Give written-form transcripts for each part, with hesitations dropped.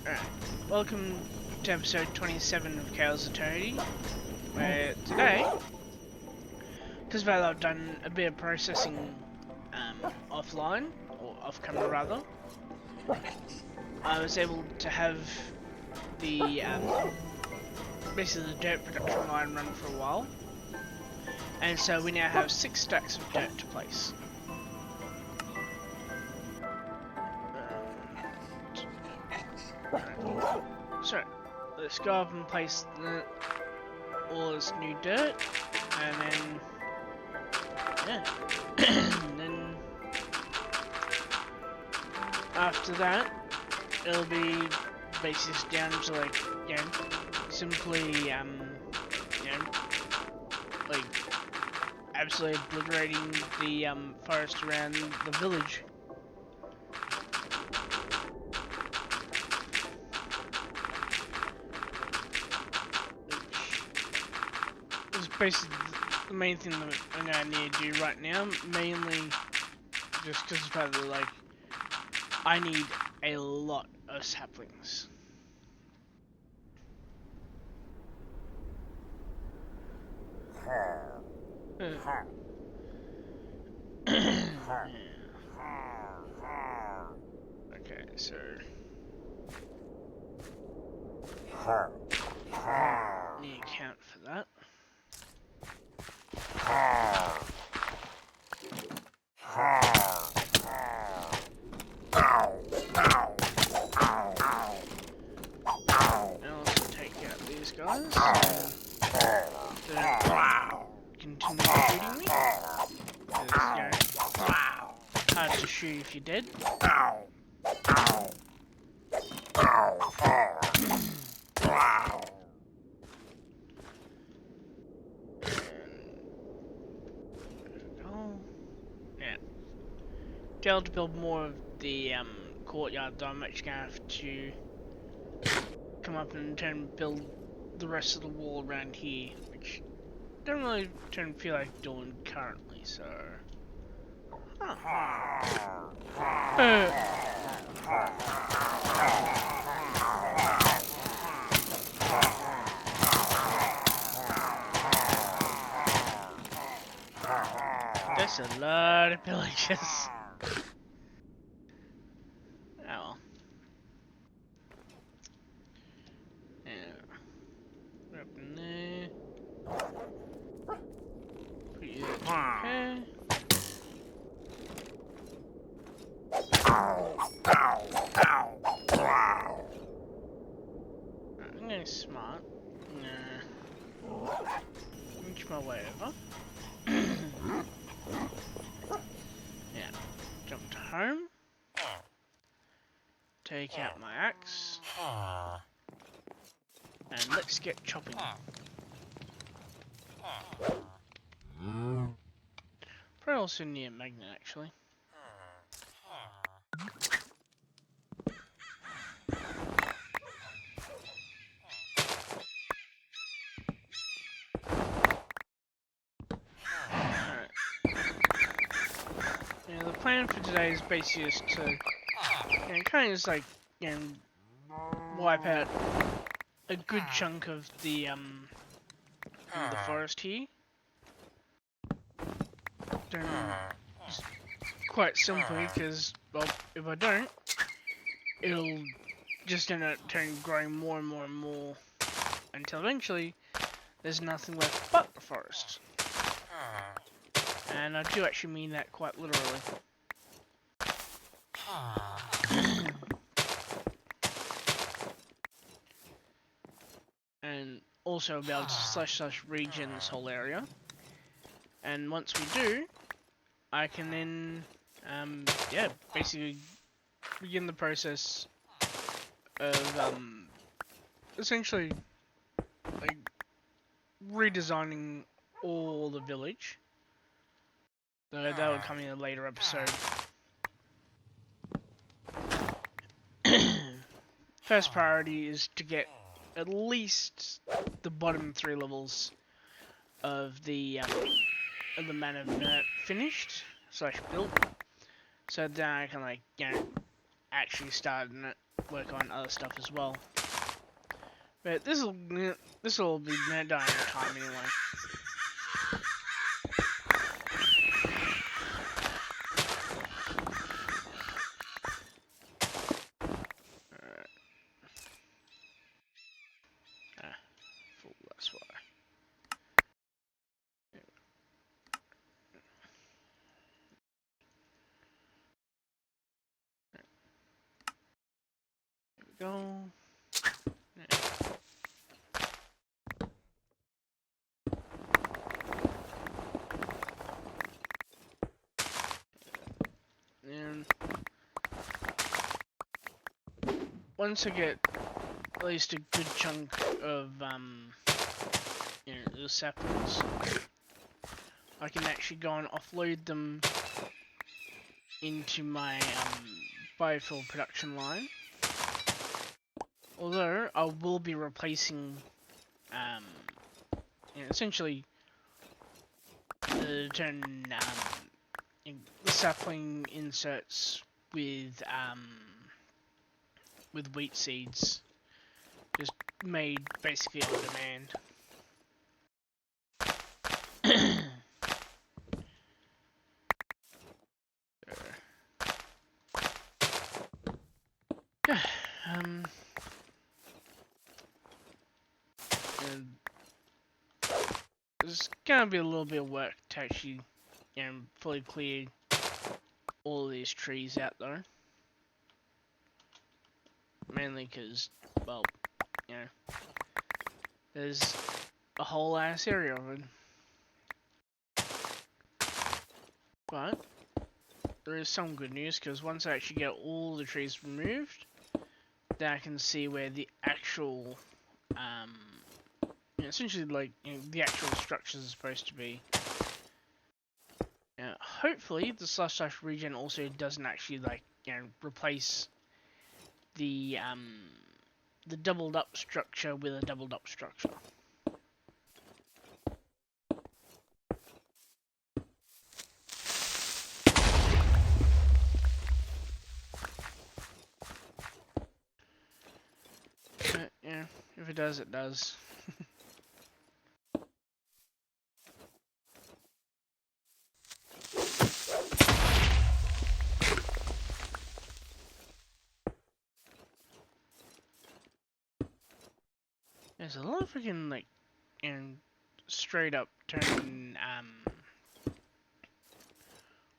Alright, welcome to episode 27 of Chaos Eternity, where today, because I've done a bit of processing offline, or off camera rather, I was able to have the basically the dirt production line run for a while, and so we now have 6 stacks of dirt to place. So, let's go up and place all this new dirt, and then, yeah, and then after that, it'll be basically just down to like, simply, like, absolutely obliterating the forest around the village. Basically the main thing that I'm gonna need to do right now, mainly just because of the like, I need a lot of saplings. Okay, so need to count for that. And also take out these guys. Continue shooting me. Hard to shoot if you're dead. To be able to build more of the courtyard, though, I'm actually gonna have to come up and try and build the rest of the wall around here, which I don't really feel like doing currently, so. That's a lot of villages. Oh. Yeah. Up in there. Put you there. I'm gonna smart. Inch my way over. Yeah. Jump to home. Take out my axe. And let's get chopping. Probably also need a magnet, actually. Alright. Yeah, the plan for today is basically just to kind of just like, wipe out a good chunk of the forest here. Just quite simply, because, well, if I don't, it'll just end up growing more and more and more until eventually there's nothing left but the forest. And I do actually mean that quite literally. And also be able to slash regen this whole area. And once we do, I can then, yeah, basically begin the process of, essentially, like, redesigning all the village. Though that will come in a later episode. First priority is to get at least the bottom 3 levels of the Man of Nert finished / built, so then I can, like, actually start in it work on other stuff as well. But this will be done in time anyway. Alright. Full, that's why. There we go. And once I get at least a good chunk of the saplings, I can actually go and offload them into my biofuel production line. Although I will be replacing essentially the sapling inserts with wheat seeds, just made basically on demand. And there's gonna be a little bit of work to actually, fully clear all these trees out though. Mainly because, well, there's a whole ass area of it. But there is some good news, because once I actually get all the trees removed, then I can see where the actual, essentially like the actual structures are supposed to be. Hopefully the / regen also doesn't actually replace the doubled up structure with a doubled up structure. But, yeah, if it does, it does. There's a lot of freaking straight up turn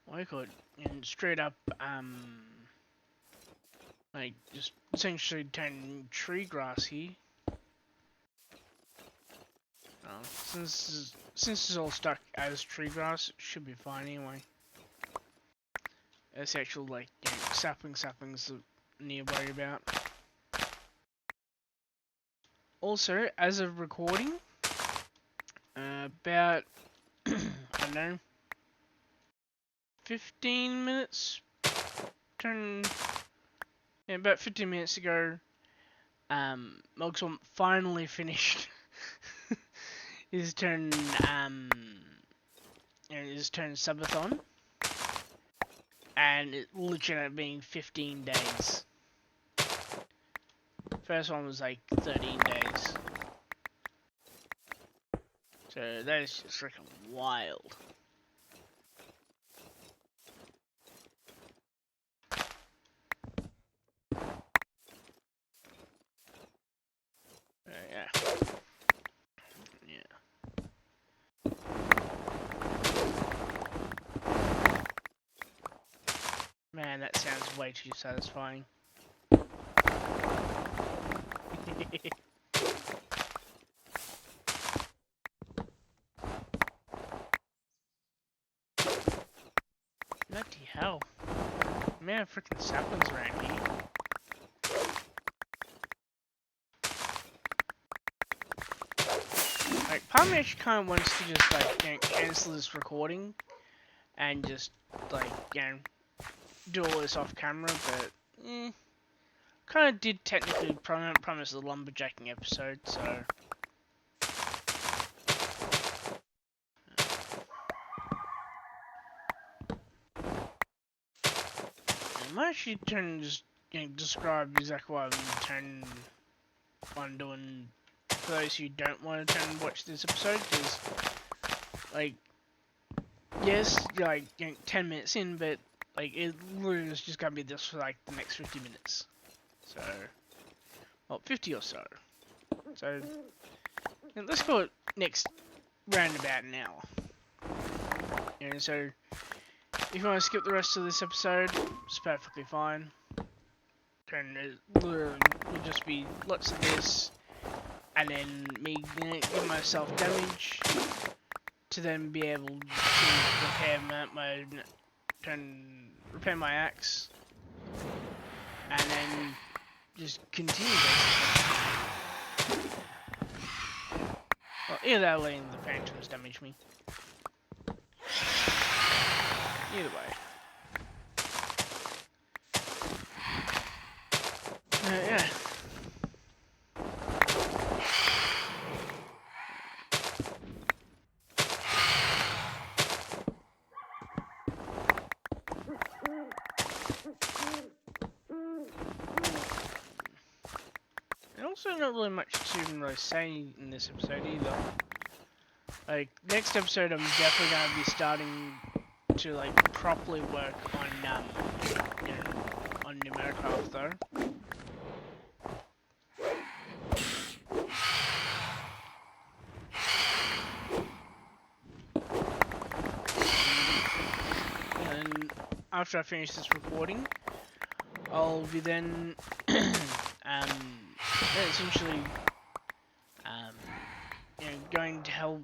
what do you call it? And straight up just essentially turn tree grass here. Since it's all stuck as tree grass, it should be fine anyway. There's actual saplings that need to worry about. Also, as of recording, about I don't know, 15 minutes. About 15 minutes ago, Mogswamp finally finished his turn subathon, and it literally ended up being 15 days. First one was like 13 days. So that is just freaking wild. Yeah. Man, that sounds way too satisfying. Bloody hell. Man, freaking saplings around here. Part of me actually kind of wants to just cancel this recording and just do all this off camera, but kind of did technically promise a lumberjacking episode, so I might actually just describe exactly what I'm doing for those who don't want to turn and watch this episode, because, like, yes, like, 10 minutes in, but, like, it literally is just gonna be this for, like, the next 50 minutes. So, well, 50 or so. So, let's call it next round about an hour. So, if you want to skip the rest of this episode, it's perfectly fine. And it literally will just be lots of this, and then me give myself damage to then be able to repair my axe, and then just continue basically. Well, either that way, the phantoms damage me. Either way. Yeah. And also not really much to really say in this episode either. Like, next episode I'm definitely going to be starting to, like, properly work on, on Numericraft though. And after I finish this recording, I'll be then, essentially, going to help,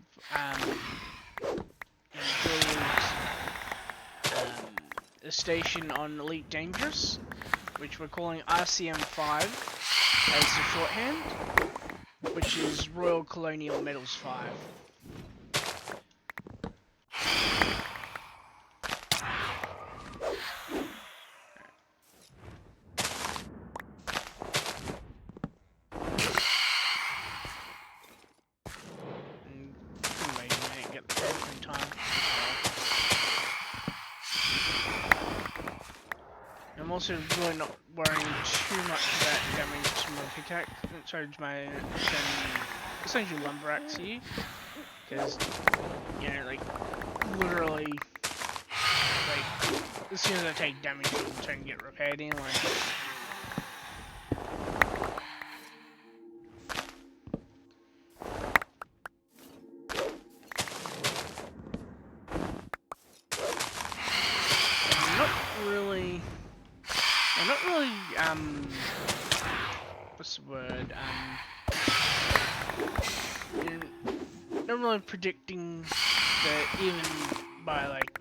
build, a station on Elite Dangerous, which we're calling RCM5 as the shorthand, which is Royal Colonial Metals 5. I'm also really not worrying too much about damage to my pickaxe, sorry, to my essentially lumberjacks here, because, like, literally, like, as soon as I take damage, it'll turn and get repaired anyway. I'm not really, what's the word, not really predicting that even by, like,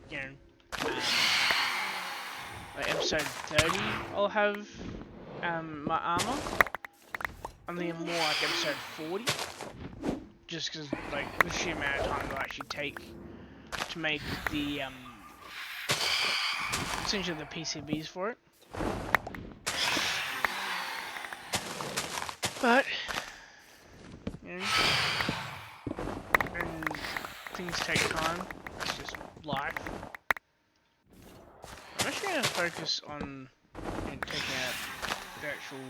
like episode 30, I'll have, my armor. I'm thinking more like episode 40, just because, like, the sheer amount of time it'll actually take to make the, essentially the PCBs for it. But, and things take time. It's just life. I'm actually going to focus on taking out the actual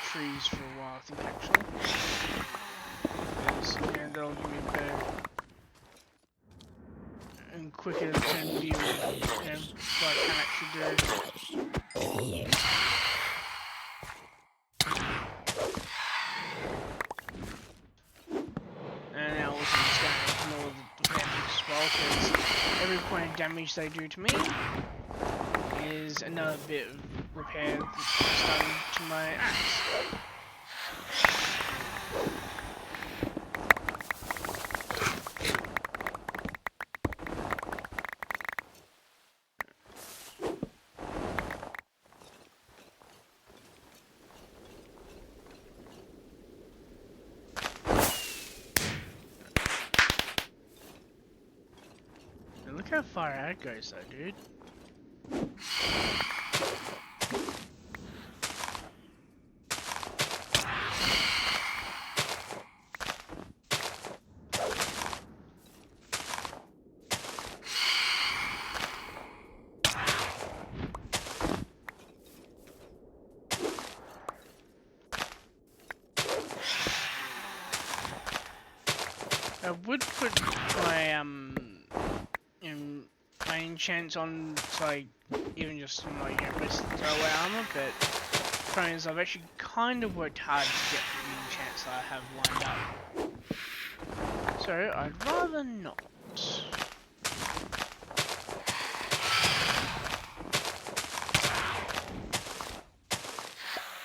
trees for a while, I think, actually. Because, that'll give me a better and quicker turn view of what I can actually do. And now also just going to ignore the damage as well, because every point of damage they do to me is another bit of repair that's done to my axe. Look how far out it goes though, dude. I would put my my enchants on to, like, even just some, like, basic throwaway armor, but the problem is I've actually kind of worked hard to get the enchants that I have lined up. So I'd rather not.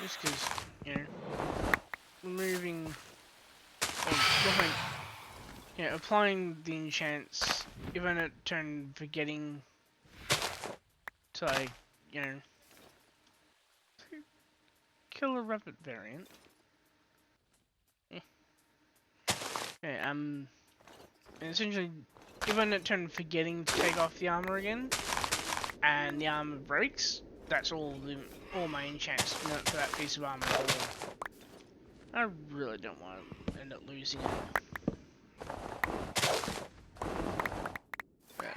Just because, you know, removing, applying the enchants, even at turn forgetting to, like, you know, kill a rabbit variant. Yeah, and essentially, even at turn forgetting to take off the armor again, and the armor breaks, that's all my enchants for that piece of armor. I really don't want to end up losing it. But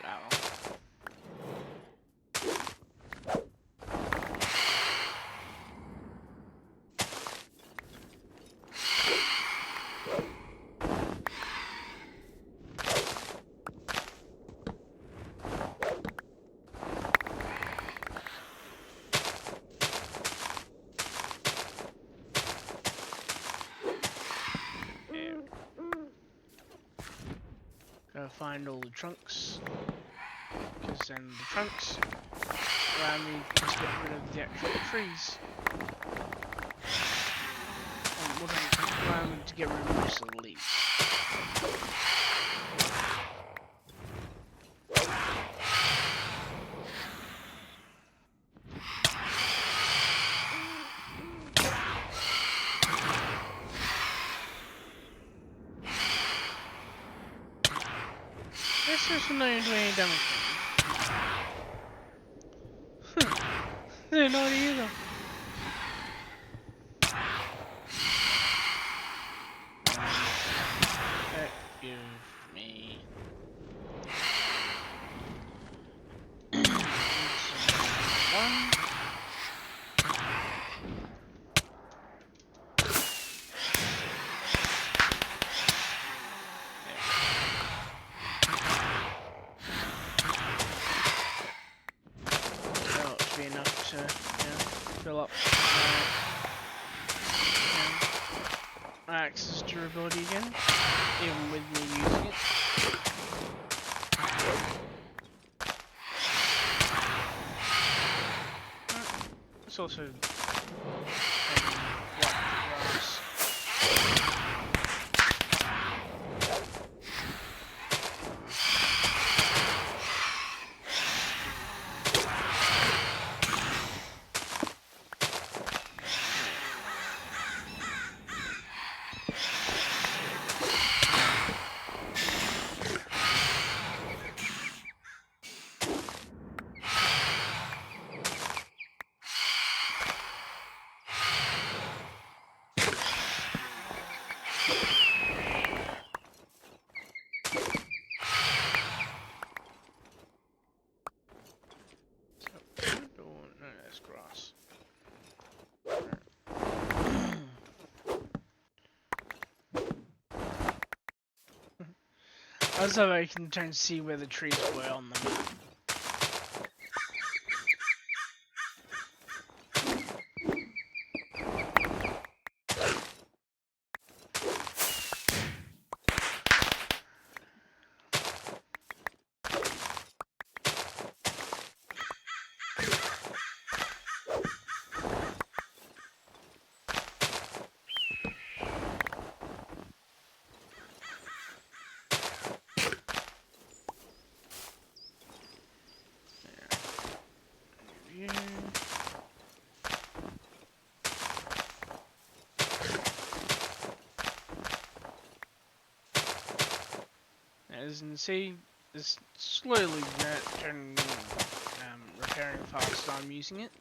gotta find all the trunks, because then the trunks allow me to just get rid of the actual trees. Allow me to get rid of most of the leaves. This isn't going to do any damage. They're not either. That gives me one. Enough to, fill up my axe's durability again, even with me using it. It's also wipe the grass. Grass. Also, I can turn to see where the trees were on the map. As you can see, it's slowly repairing faster I'm using it,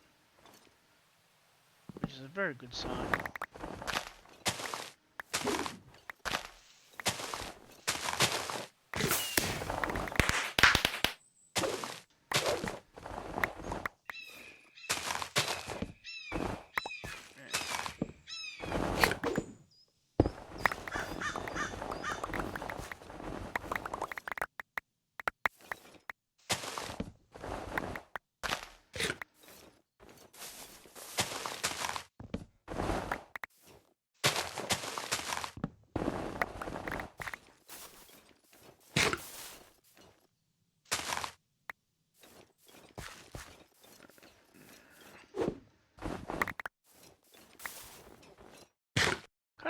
which is a very good sign.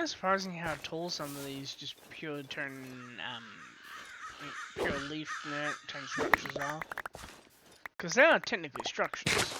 kind of surprising how tall some of these just pure pure leaf turn structures are. Because they are technically structures.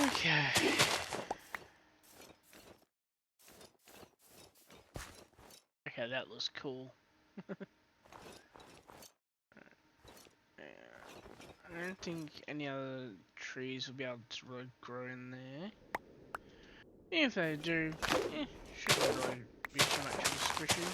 Okay. Okay, that looks cool. I don't think any other trees will be able to really grow in there. If they do, shouldn't really be too much of a squishy.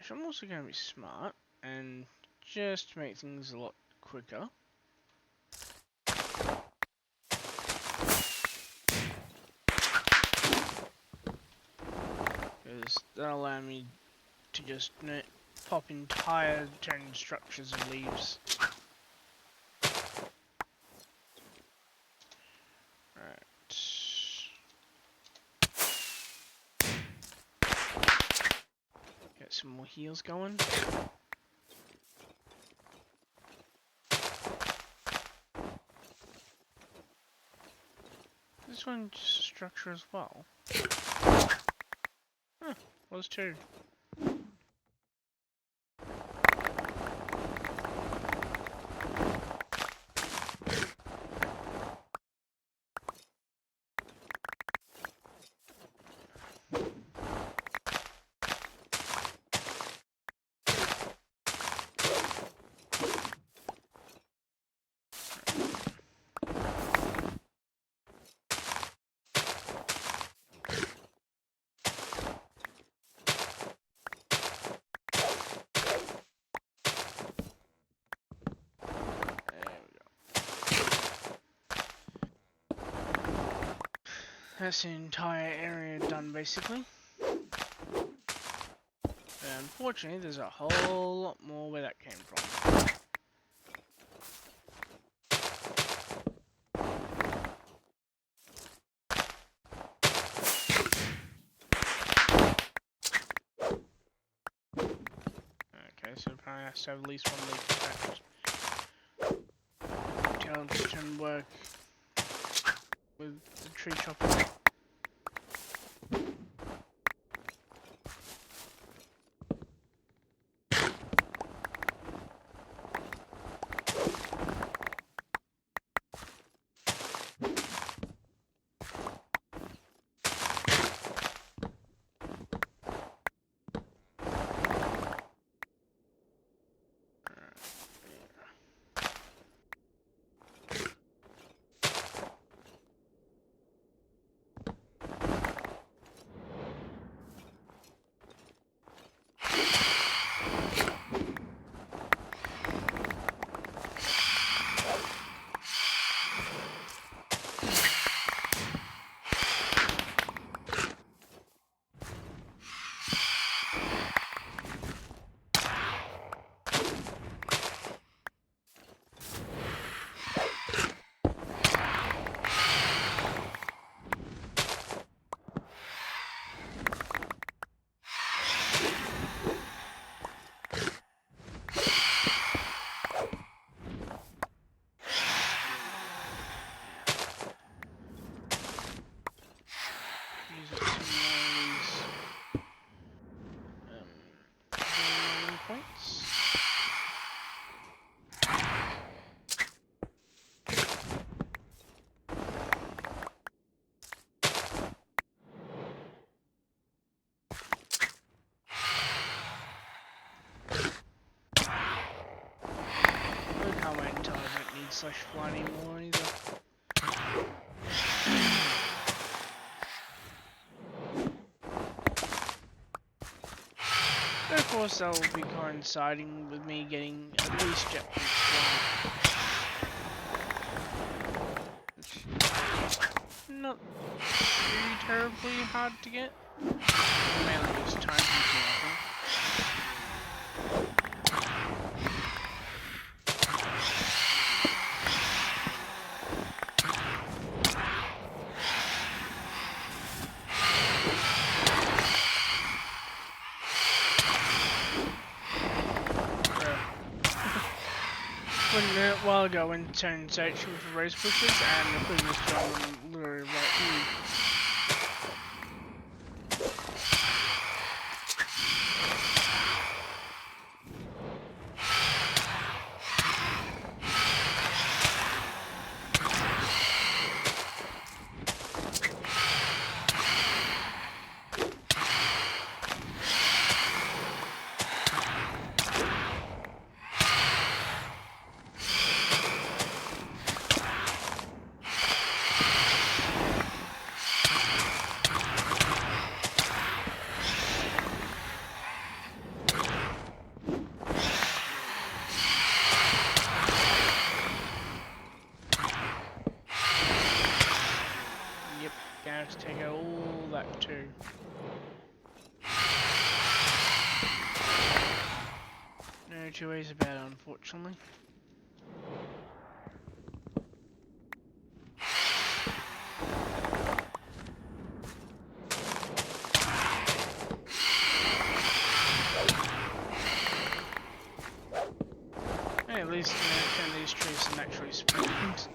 I'm also going to be smart and just make things a lot quicker. Because that'll allow me to just pop entire turn structures of leaves. Right. Get some more heals going. This one just structure as well. Huh, was two. That's the entire area done, basically. But unfortunately, there's a whole lot more where that came from. Okay, so apparently I have to have at least one leaf attached. Talents can work with the tree chopper. /fly anymore either. But of course that will be coinciding with me getting at least jet boost 1. Not too terribly hard to get. Mainly just time consuming, I think. A while ago I went and searching for rose bushes and the previous one literally right here. To take out all that too. No two ways about it, unfortunately. Hey, at least turn these trees are naturally springs.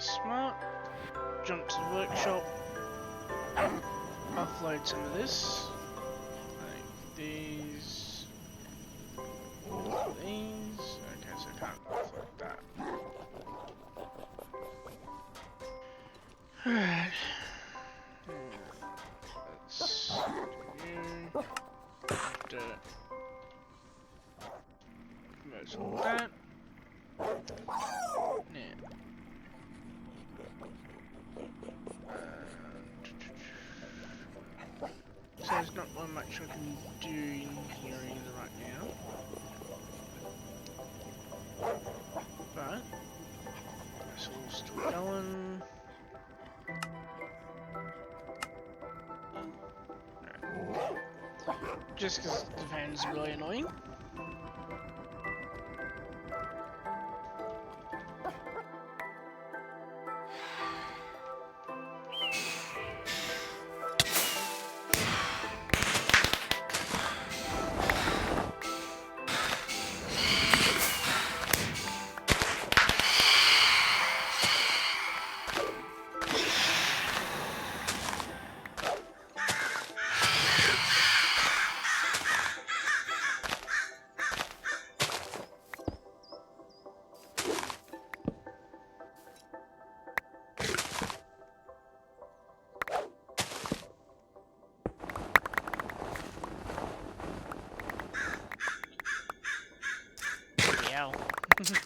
Smart. Jump to the workshop. Offload some of this. Like these. These. Okay, so I can't offload that. Alright. Let's do after merge all that. Now. So there's not much I can do in here either right now. But this will still going. Just because the fan's really annoying. Yep.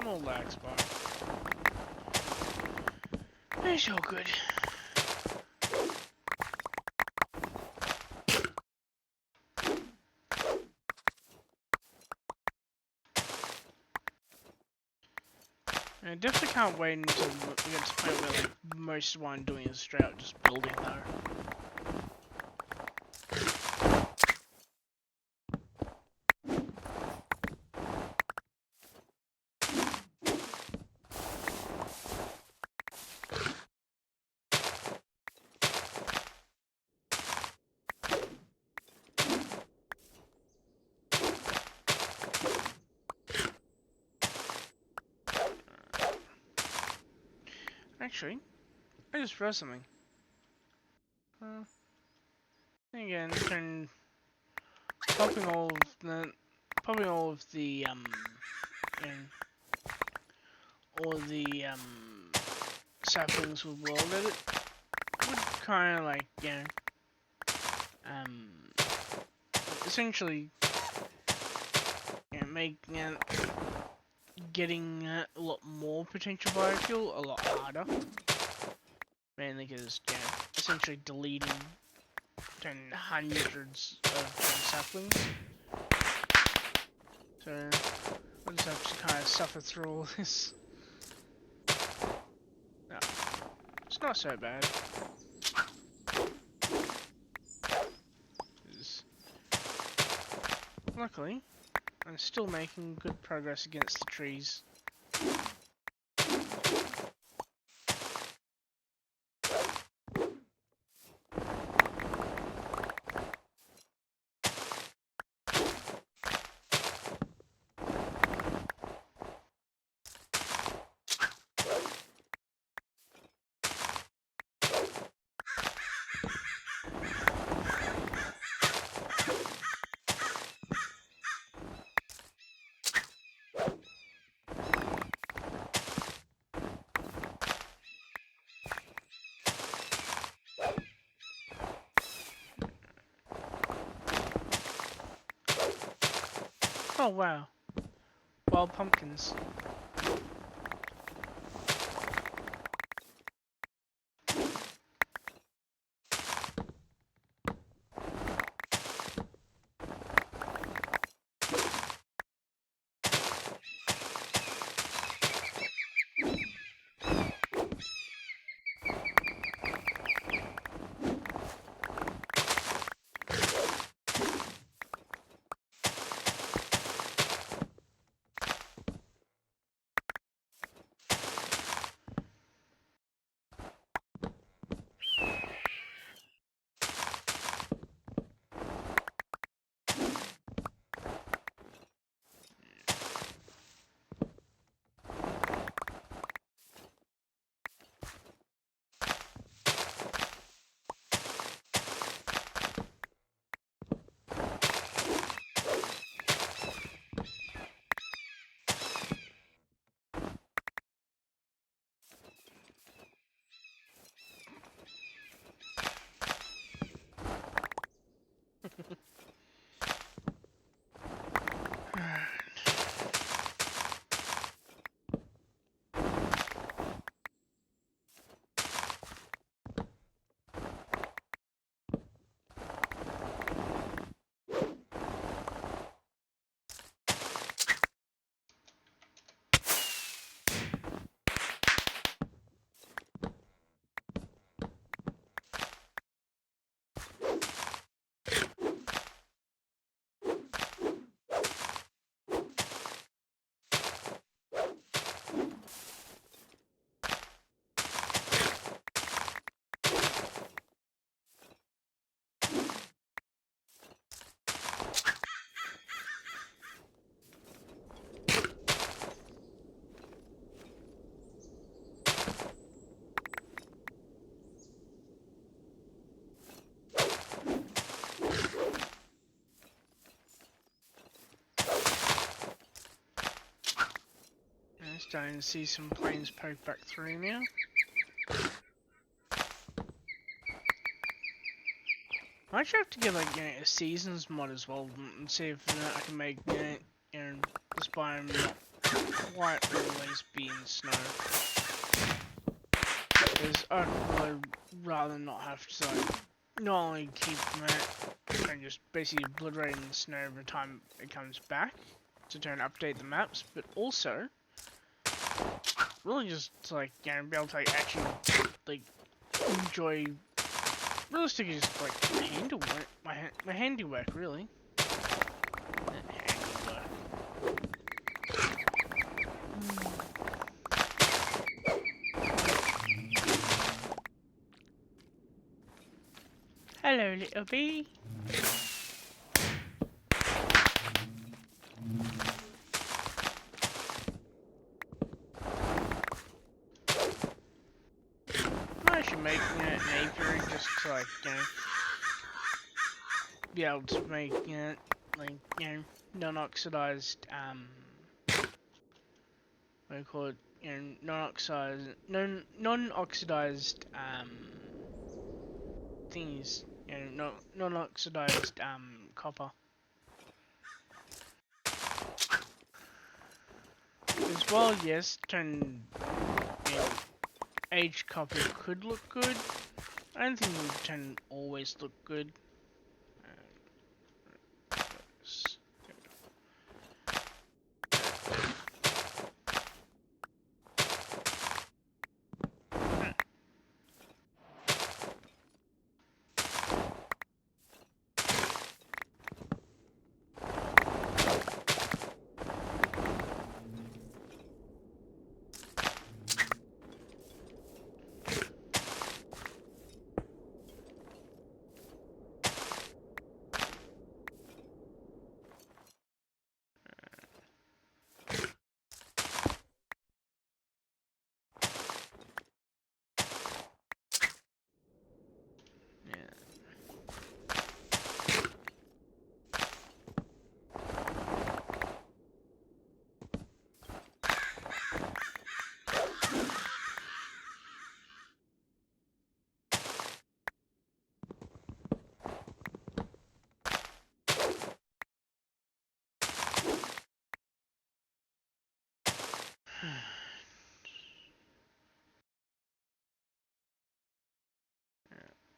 Small lag spot. It's all good. I definitely can't wait until we get to the point where like, most of what I'm doing is straight up just building though. Actually, I just realized something. Again, turn popping all of the you know, all the saplings with world edit would kind of like essentially make getting a lot more potential biofuel a lot harder. Mainly because essentially deleting hundreds of saplings. So we'll just have to kind of suffer through all this. No, it's not so bad. Luckily, I'm still making good progress against the trees. Oh wow, wild pumpkins. Starting to see some planes poke back through now. I actually have to get like a seasons mod as well and see if I can make this biome not quite always be in snow. Because I'd really rather not have to like, not only keep that and just basically obliterating the snow every time it comes back to try and update the maps, but also really just like be able to like actually like enjoy realistically just like handiwork, my handiwork really. Hello, little bee. I should make an apiary just to like, be able to make like, non-oxidized, what do you call it? Non-oxidized, things, non-oxidized, copper. As well, yes, aged copper could look good. I don't think it would always look good.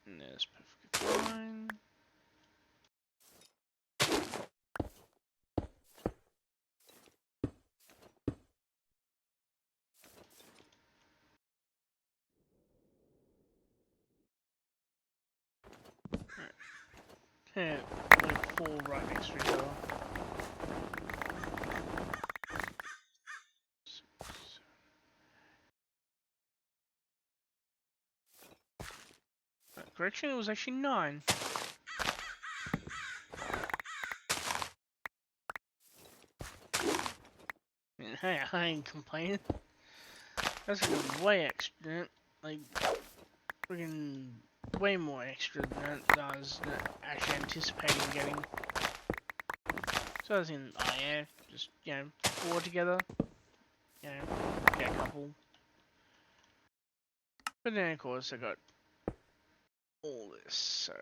And that's perfectly fine. Yeah, like 4 right next to each other. Correction, it was actually 9. Hey, I ain't complaining. That's like way extra, like freaking way more extra than I was actually anticipating getting. So I was in, oh yeah, just 4 together, get a couple. But then of course I got all this, so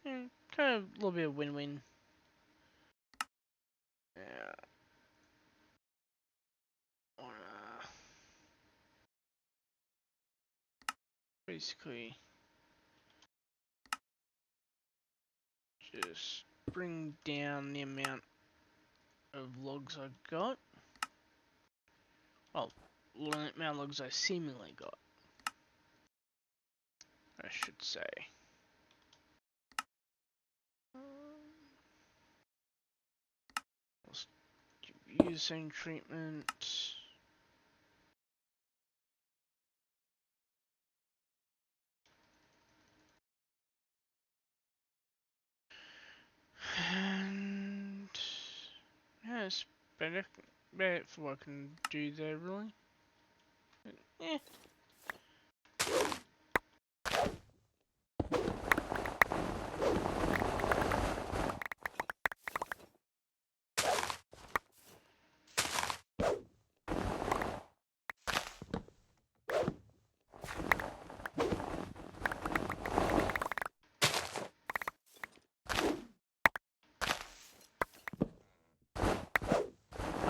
kind of a little bit of win-win. Yeah. Basically, just bring down the amount of logs I got. Well, the amount of logs I seemingly got, I should say. Let's use the same treatment. And yeah, it's better for what I can do there, really. But, yeah.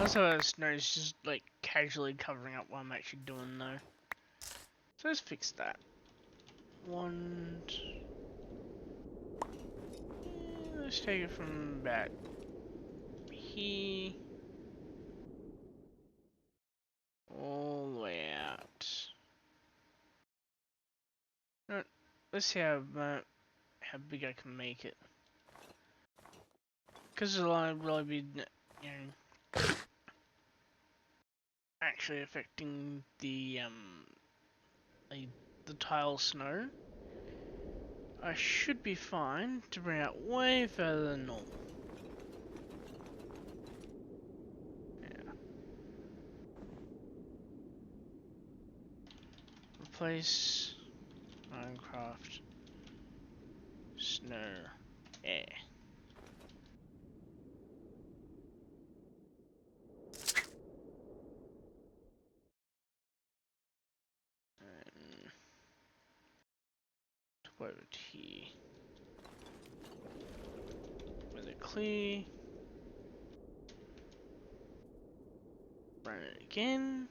Also, the snow is just like casually covering up what I'm actually doing though. So let's fix that. Let's take it from about here all the way out. Right, let's see how big I can make it. Because it'll really be, you know, actually affecting the tile snow. I should be fine to bring it way further than normal. Yeah. Replace Minecraft snow air. And put it here. With it clear. Run it again.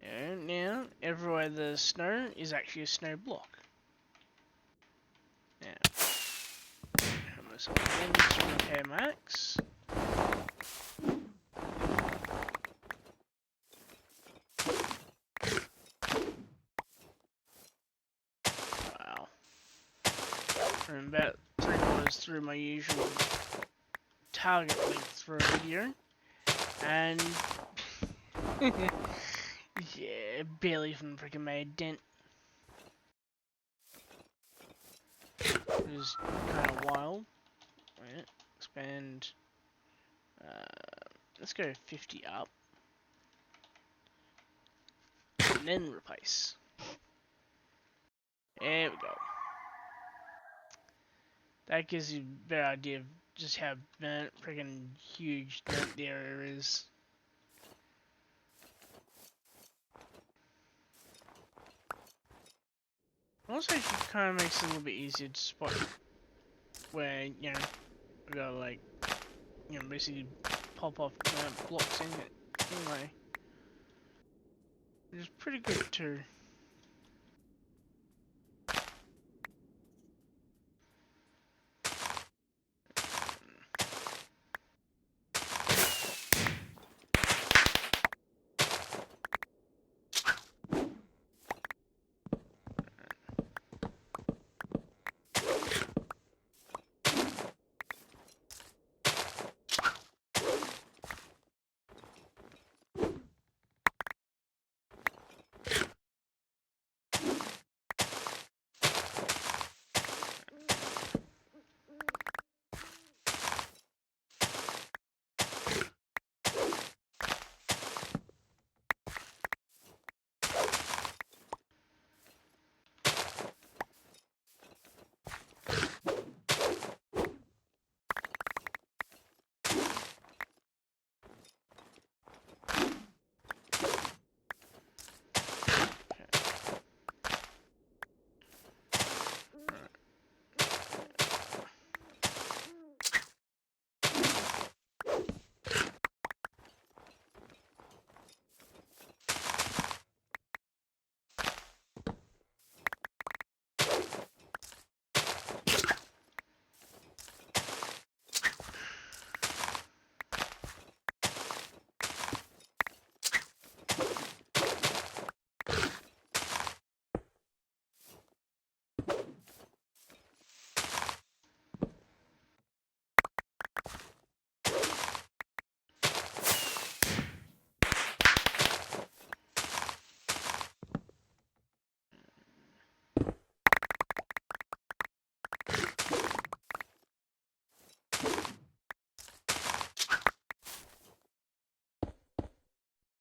And now, everywhere there's snow is actually a snow block. Now, have myself again just to repair max. Wow. I'm about 3/4 through my usual target length for a video. And yeah, barely even freaking made a dent. It was kind of wild. Wait, expand. Let's go 50 up. And then replace. There we go. That gives you a better idea of just how freaking huge the area is. Also, it kind of makes it a little bit easier to spot where, you know, we gotta like, you know, basically pop off blocks in it anyway. Which is pretty good too.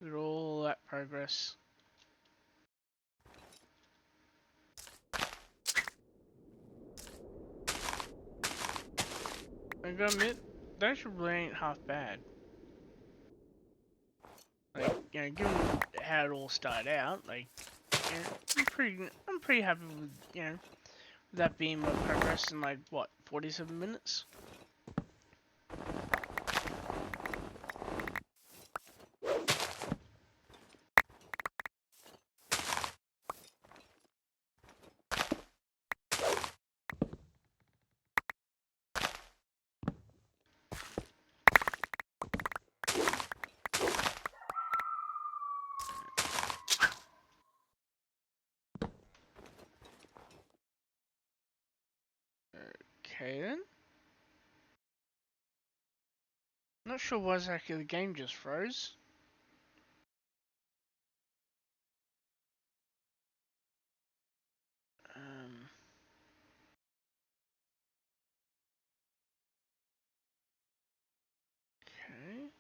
Look at all that progress. I gotta admit, that actually really ain't half bad. Like, you know, given how it all started out, like, you know, I'm pretty happy with, you know, that being my progress in like, what, 47 minutes? Okay then. Not sure why exactly the game just froze. Okay.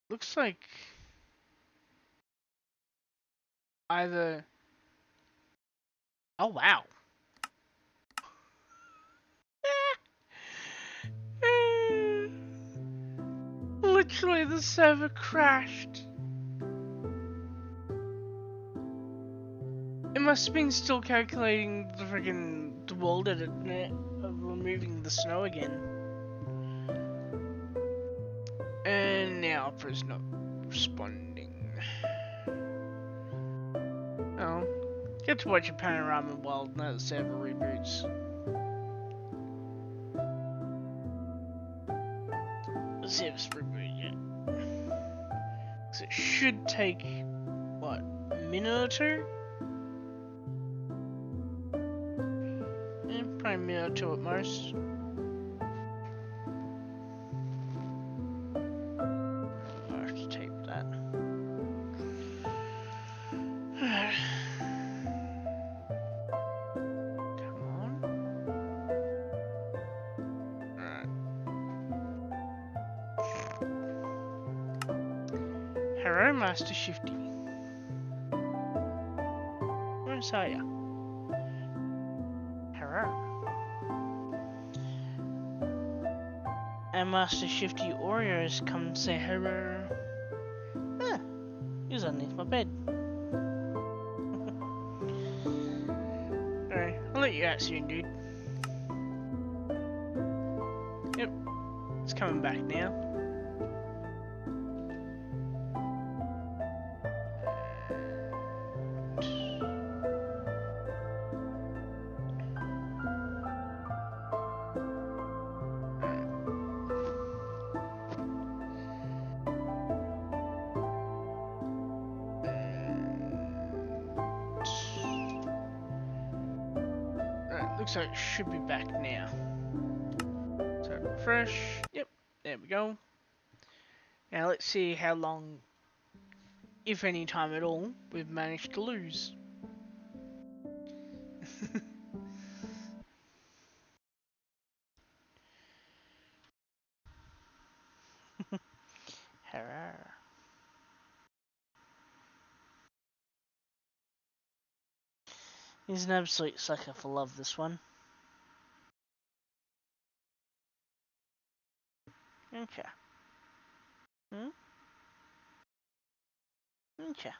Looks like either. Oh wow. Literally, the server crashed. It must have been still calculating the friggin' world edit of removing the snow again. And now Opera's not responding. Oh, get to watch a panorama while the server reboots. Let's see if it's rebooted yet. So it should take, what, a minute or two? Yeah, probably a minute or two at most. I have to tape that. Come on. Alright. Hello, Master Shifty. Where's Saya? Hello. And Master Shifty Oreos come say hello. Ah, he's underneath my bed. Alright, I'll let you out soon, dude. Yep, it's coming back now. Looks like it should be back now. So refresh. Yep, there we go. Now let's see how long, if any time at all, we've managed to lose. Hello. He's an absolute sucker for love, this one. Okay. Okay.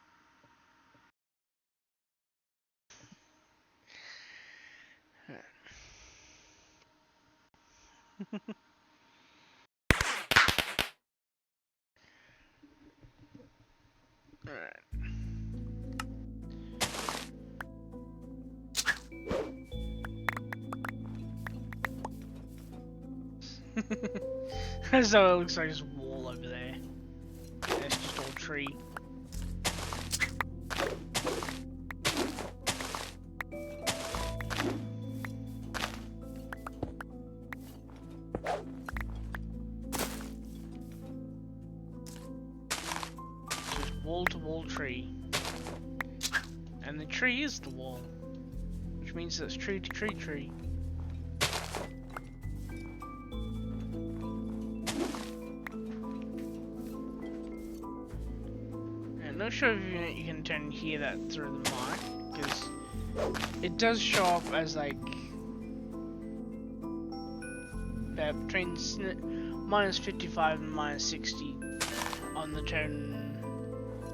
Alright. So it looks like there's a wall over there. That's just all tree. Just wall to wall tree. And the tree is the wall. Which means that's tree to tree tree. Not sure if you can turn and hear that through the mic, because it does show up as like between minus 55 and minus 60 on the turn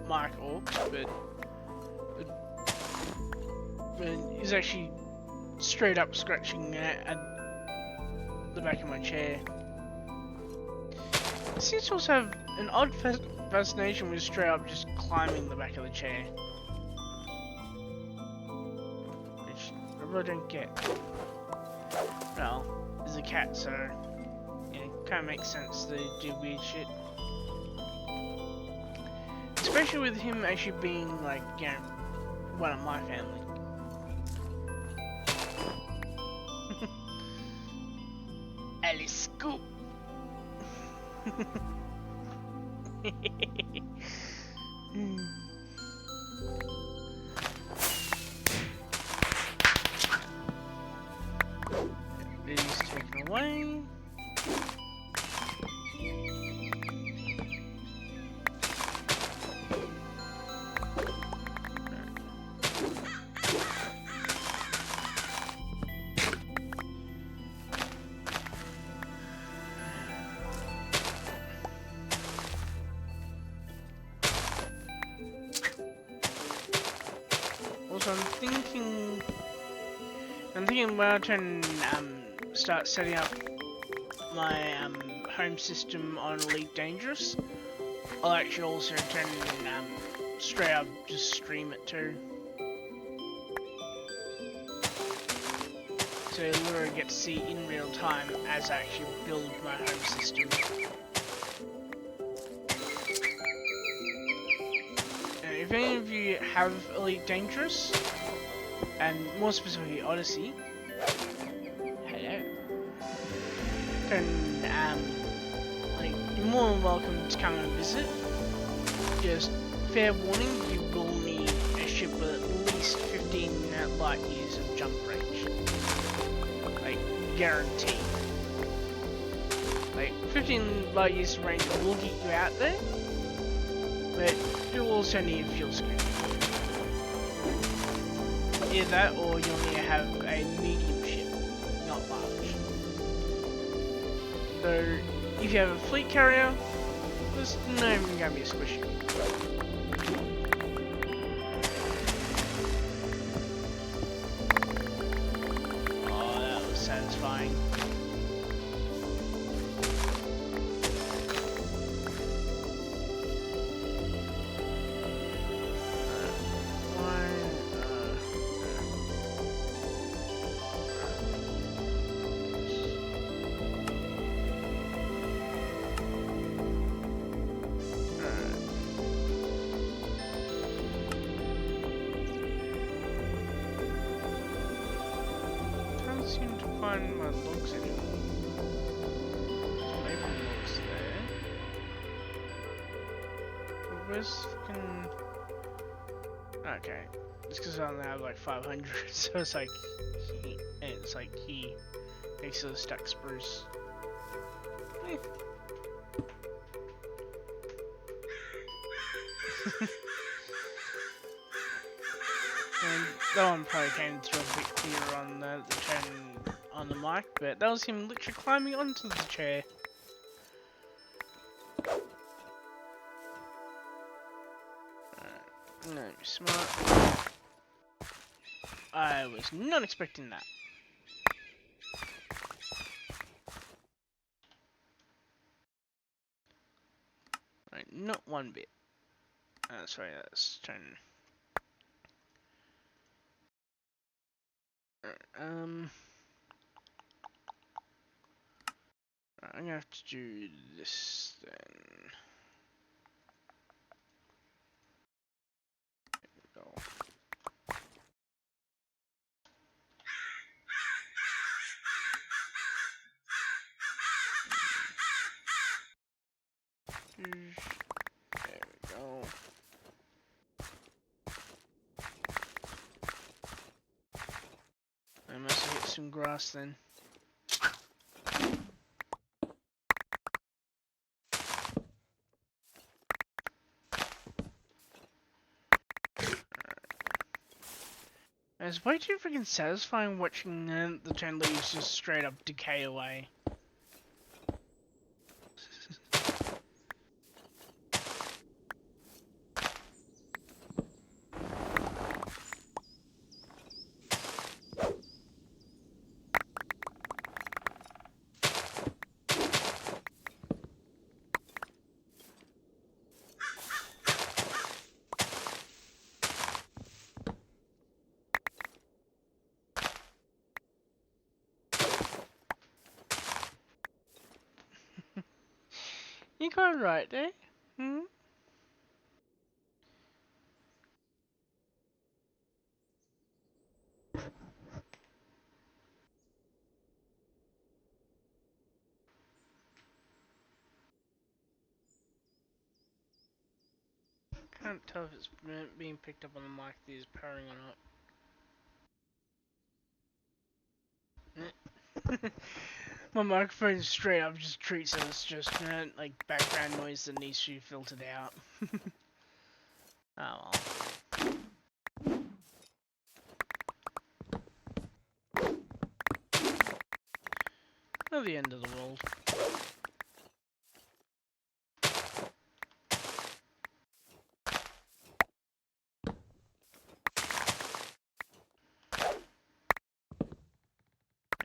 mic aux, but it's actually straight up scratching at the back of my chair. It seems to also have an odd fascination with straight up just climbing the back of the chair. what I don't get. Well, there's a cat, so yeah, kind of makes sense they do weird shit. Especially with him actually being like, you know, one of my family. Alice Scoop. These taken away. Also, I'm thinking when I start setting up my home system on Elite Dangerous, I'll actually also turn straight up just stream it too. So you literally get to see in real time as I actually build my home system. If any of you have Elite Dangerous, and more specifically Odyssey, hello, then like, you're more than welcome to come and visit. Just fair warning, you will need a ship with at least 15 light years of jump range. Like, guaranteed. Like, 15 light years of range will get you out there, but you'll also need a fuel screen. Either that, or you'll need to have a medium ship, not large. So, if you have a fleet carrier, there's not even going to be a squishy. Oh, that was satisfying. Seem to find my logs anymore. There's maple logs there. But where's fucking... Okay. It's because I only have like 500, so it's like... he makes those stack spruce. Eh. And that one probably came through a bit clearer on the turn on the mic, but that was him literally climbing onto the chair. No, smart. I was not expecting that. Right, not one bit. Sorry, that's turn. I'm gonna have to do this then. There we go. There we go. I must have hit some grass then. It's way too freaking satisfying watching the 10 leaves just straight up decay away. You got it right there. Hmm? Can't tell if it's being picked up on the mic that is purring or not. My microphone's straight up just treats it as just like background noise that needs to be filtered out. Oh well. Not the end of the world.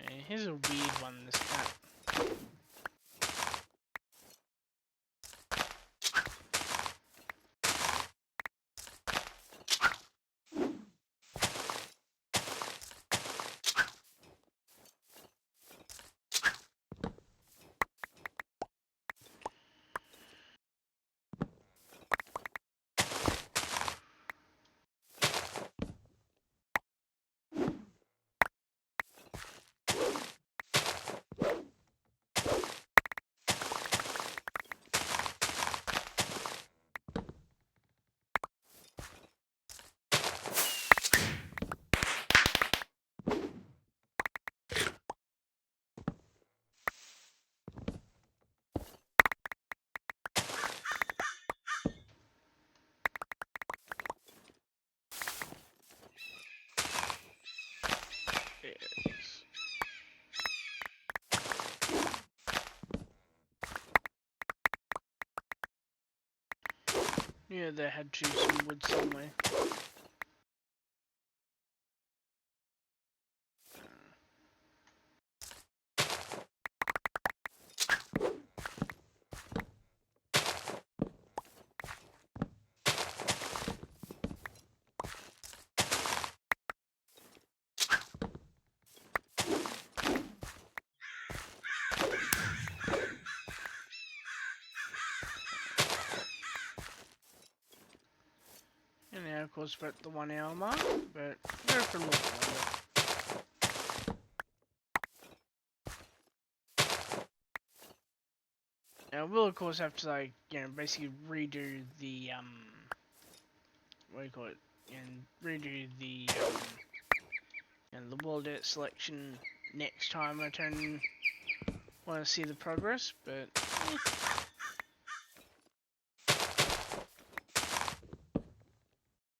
Yeah, here's a weird one, this cat. Yeah, they had to some wood somewhere. And now, of course, we're at the 1 hour mark, but go for a little bit longer. Now, we'll of course have to, like, you know, basically redo the, what do you call it? And redo the, and the world edit selection next time I want to see the progress, but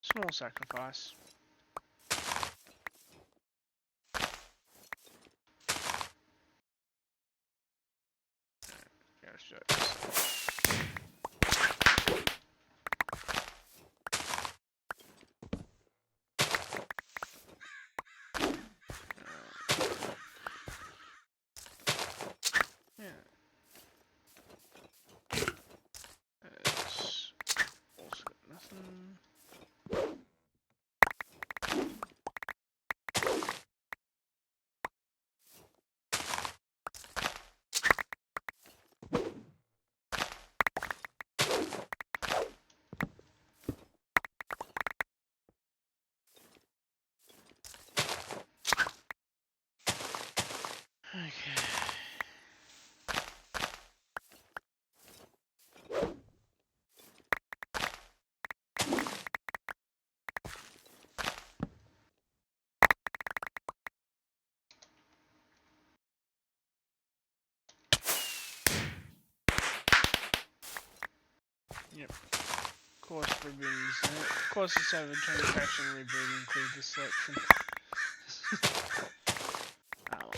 small sacrifice. Okay. Yep. Course reboots. Of course, the server turned crash and reboot include this selection. Oh.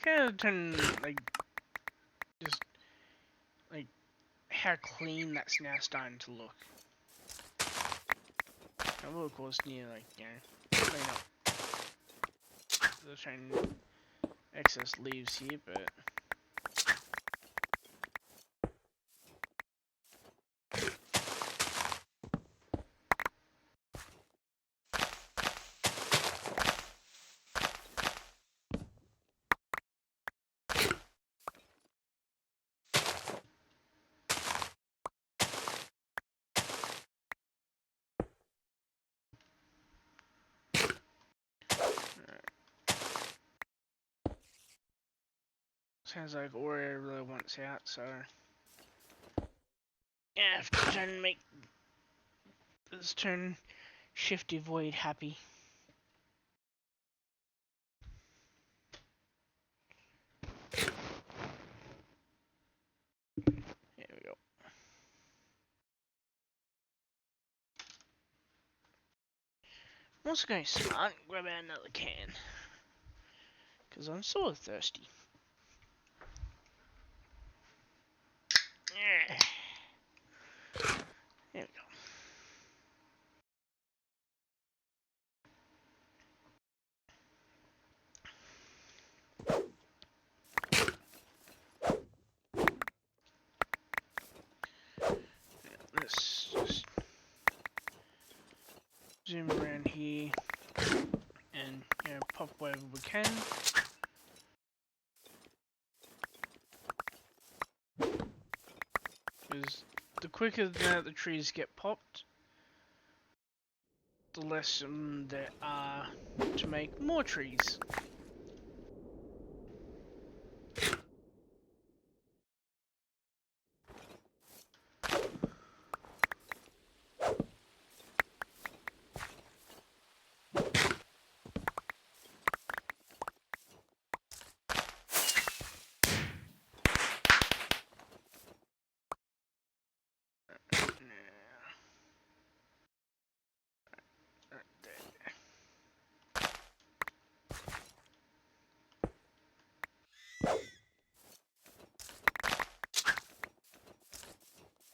look how it turn, like, just, like, how clean that's now starting to look. I will, of course, need, like, you know, clean up the turn excess leaves here, but... Sounds like Aurea really wants out, so... yeah, I have to try and make this turn Shifty Void happy. There we go. I'm also going smart and grab out another can. Because I'm so thirsty. Yeah. There we go. Let's just zoom around here and, you know, pop wherever we can. Because the quicker that the trees get popped, the less there are to make more trees.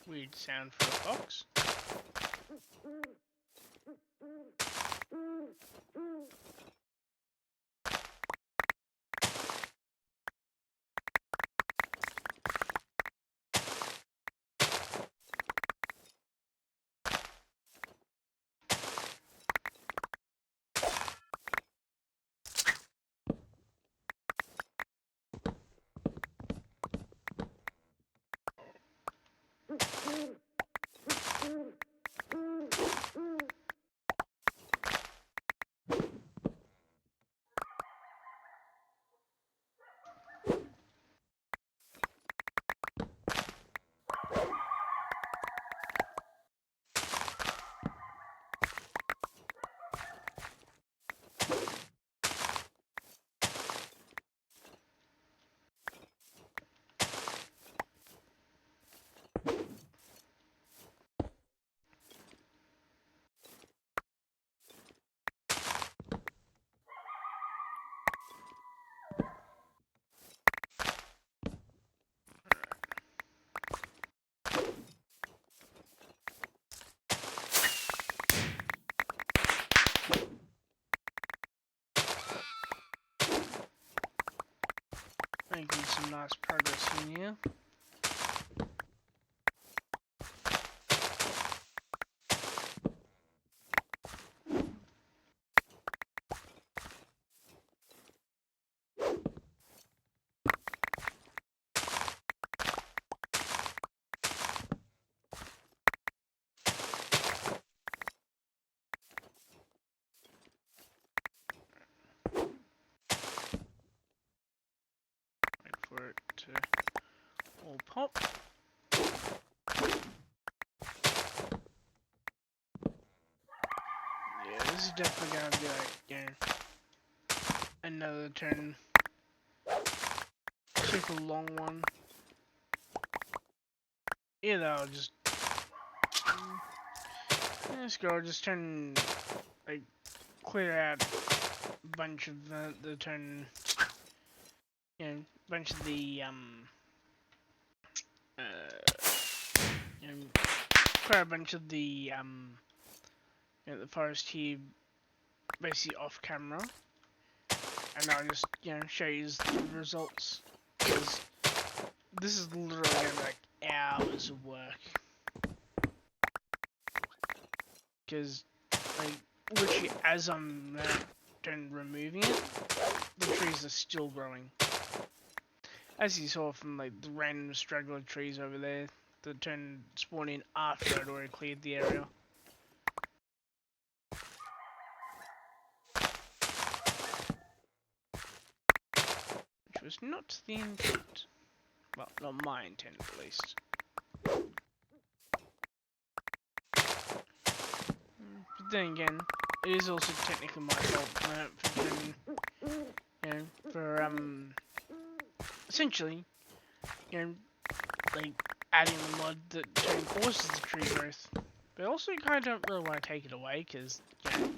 Weird sound for a fox. Making some nice progress in here. For it to all pop. Yeah, this is definitely gonna be like, you know, another turn. Super long one. Either I'll just let's go, just turn, like, clear out a bunch of the turn you know, a bunch of the you know, quite a bunch of the the forest here basically off camera, and I'll just show you the results, because this is literally gonna be like hours of work, because like literally as I'm done removing it, the trees are still growing. As you saw from like the random straggler trees over there that spawned in after I'd already cleared the area. Which was not the intent. Well, not my intent at least. But then again, it is also technically my fault for doing, for essentially, like adding the mod that causes the tree growth. But also, you kind of don't really want to take it away, because it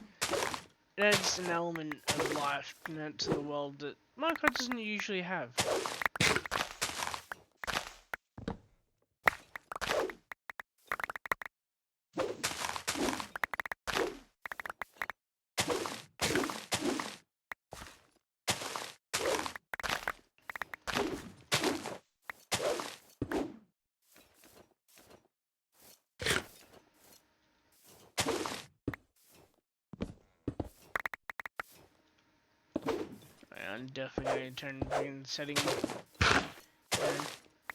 adds an element of life to the world that Minecraft doesn't usually have. I'm definitely going to turn the setting.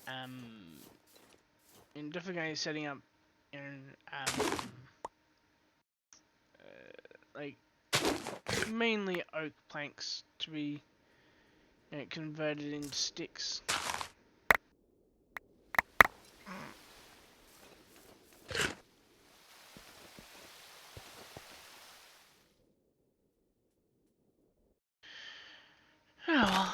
I'm definitely going to be setting up, like mainly oak planks to be converted into sticks. Oh well.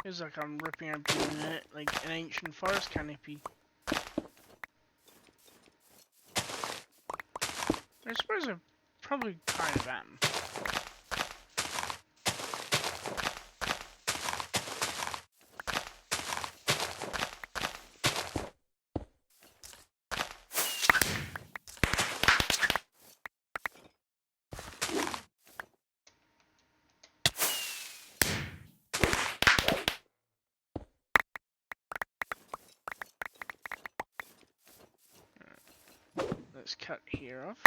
Feels like I'm ripping up like an ancient forest canopy. I suppose I probably kind of am. Let's cut here off.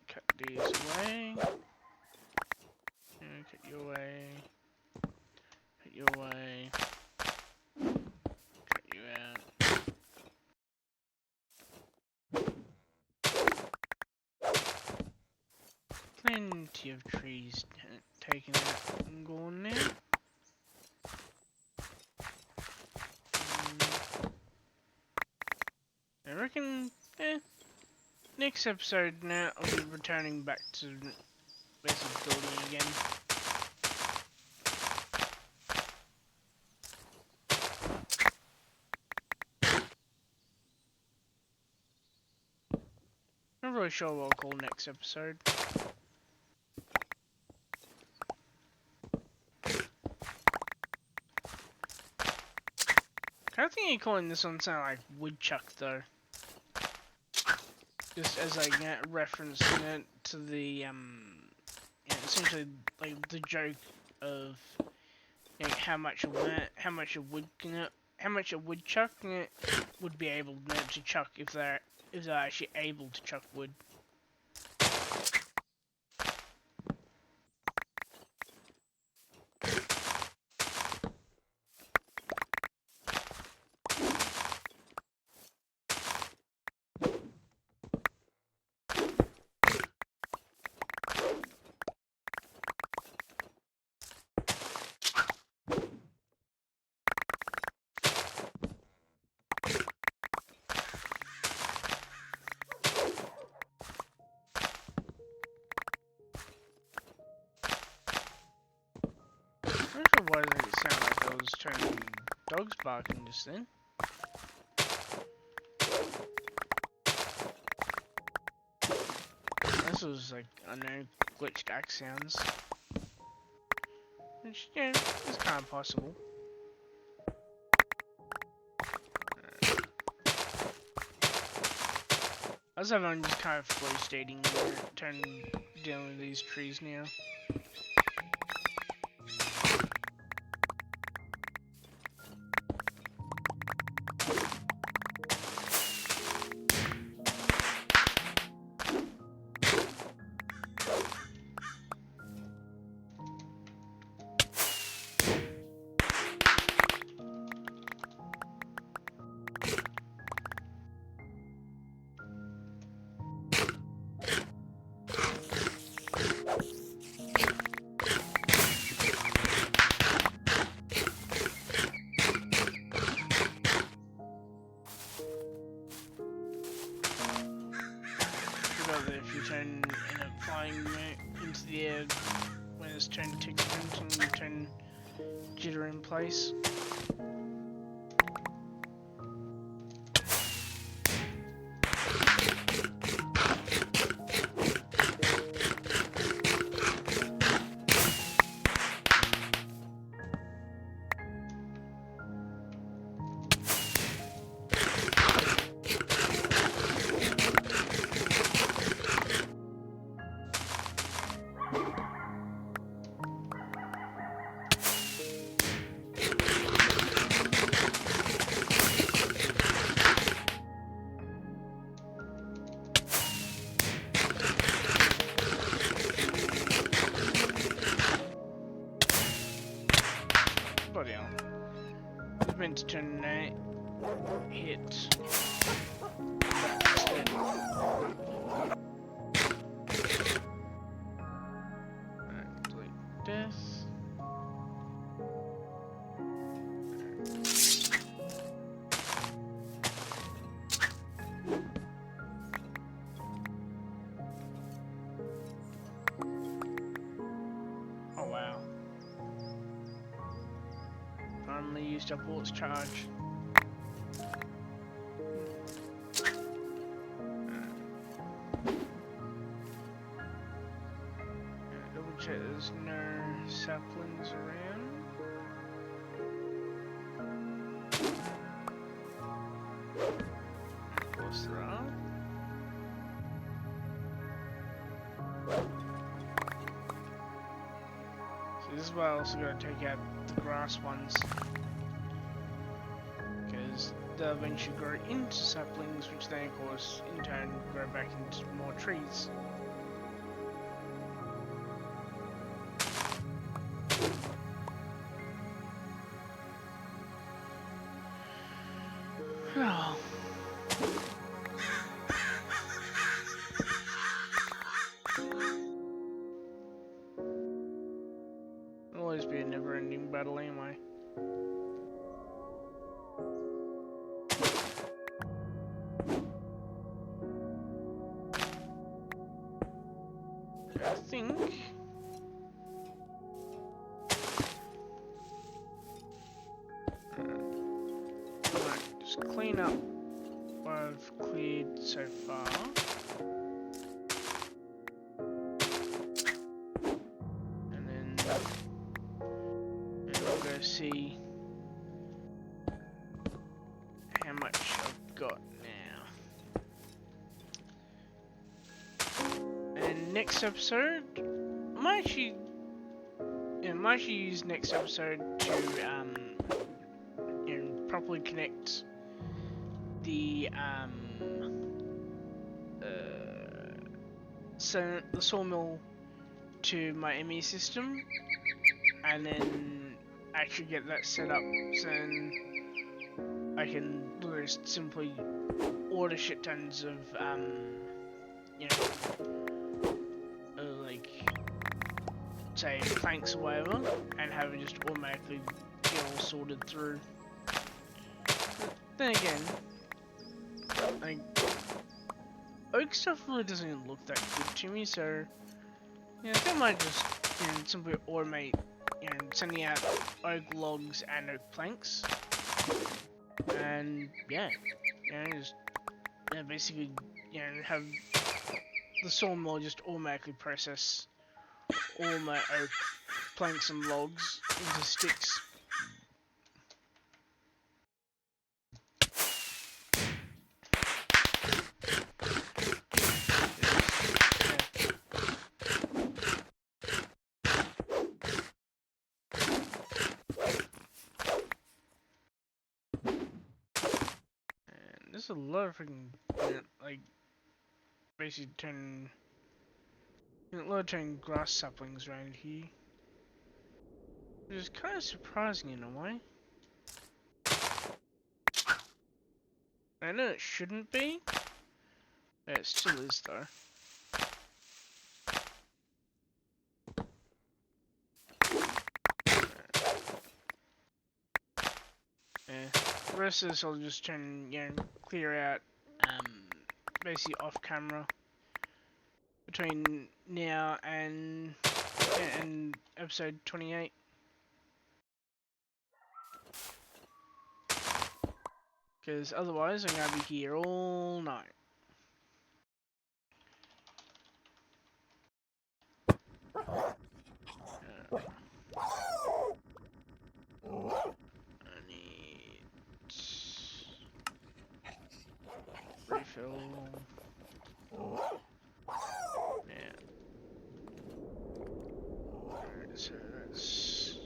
Cut these away. Cut you away. Cut you away. Cut you out. Plenty of trees taken out and gone now. I reckon, next episode now I'll be returning back to basic building again. Not really sure what I'll call next episode. I don't think you're calling this one something like Woodchuck though. Just as like reference to the essentially like the joke of how much a woodchuck would be able to chuck if they're actually able to chuck wood. I'm not sure why does it sound like I was turning dogs barking just then. This was like, I don't know, glitched axe sounds. Which, yeah, is kind of possible. I was having just kind of flow stating dealing with these trees now. If you end up flying into the air when it's turned to and you turn jitter in place. Bloody hell. I was meant to turn that hit. Alright, complete death. Oh wow. Finally used up all its charge. Double check there's no saplings around. Of course there are. So this is why I also gotta take out the grass ones, because they'll eventually grow into saplings, which then of course in turn grow back into more trees. Oh. It'll always be a never-ending battle anyway. I think I might just clean up what I've cleared so far. And then I'll go see how much I've got now. And next episode, might actually use next episode to properly connect the the sawmill to my ME system, and then actually get that set up so then I can literally simply order shit tons of like say planks or whatever, and have it just automatically get all sorted through. But then again, like oak stuff really doesn't even look that good to me, so I think I might just simply automate sending out oak logs and oak planks, and just basically have the sawmill just automatically process all my oak planks and logs into sticks. And there's a lot of freaking like basically turning grass saplings around here, which is kind of surprising in a way. I know it shouldn't be, but it still is though. The rest of this I'll just clear out basically off camera between now and episode 28. Because otherwise I'm gonna be here all night. I need refill. Yeah. Alright, so that's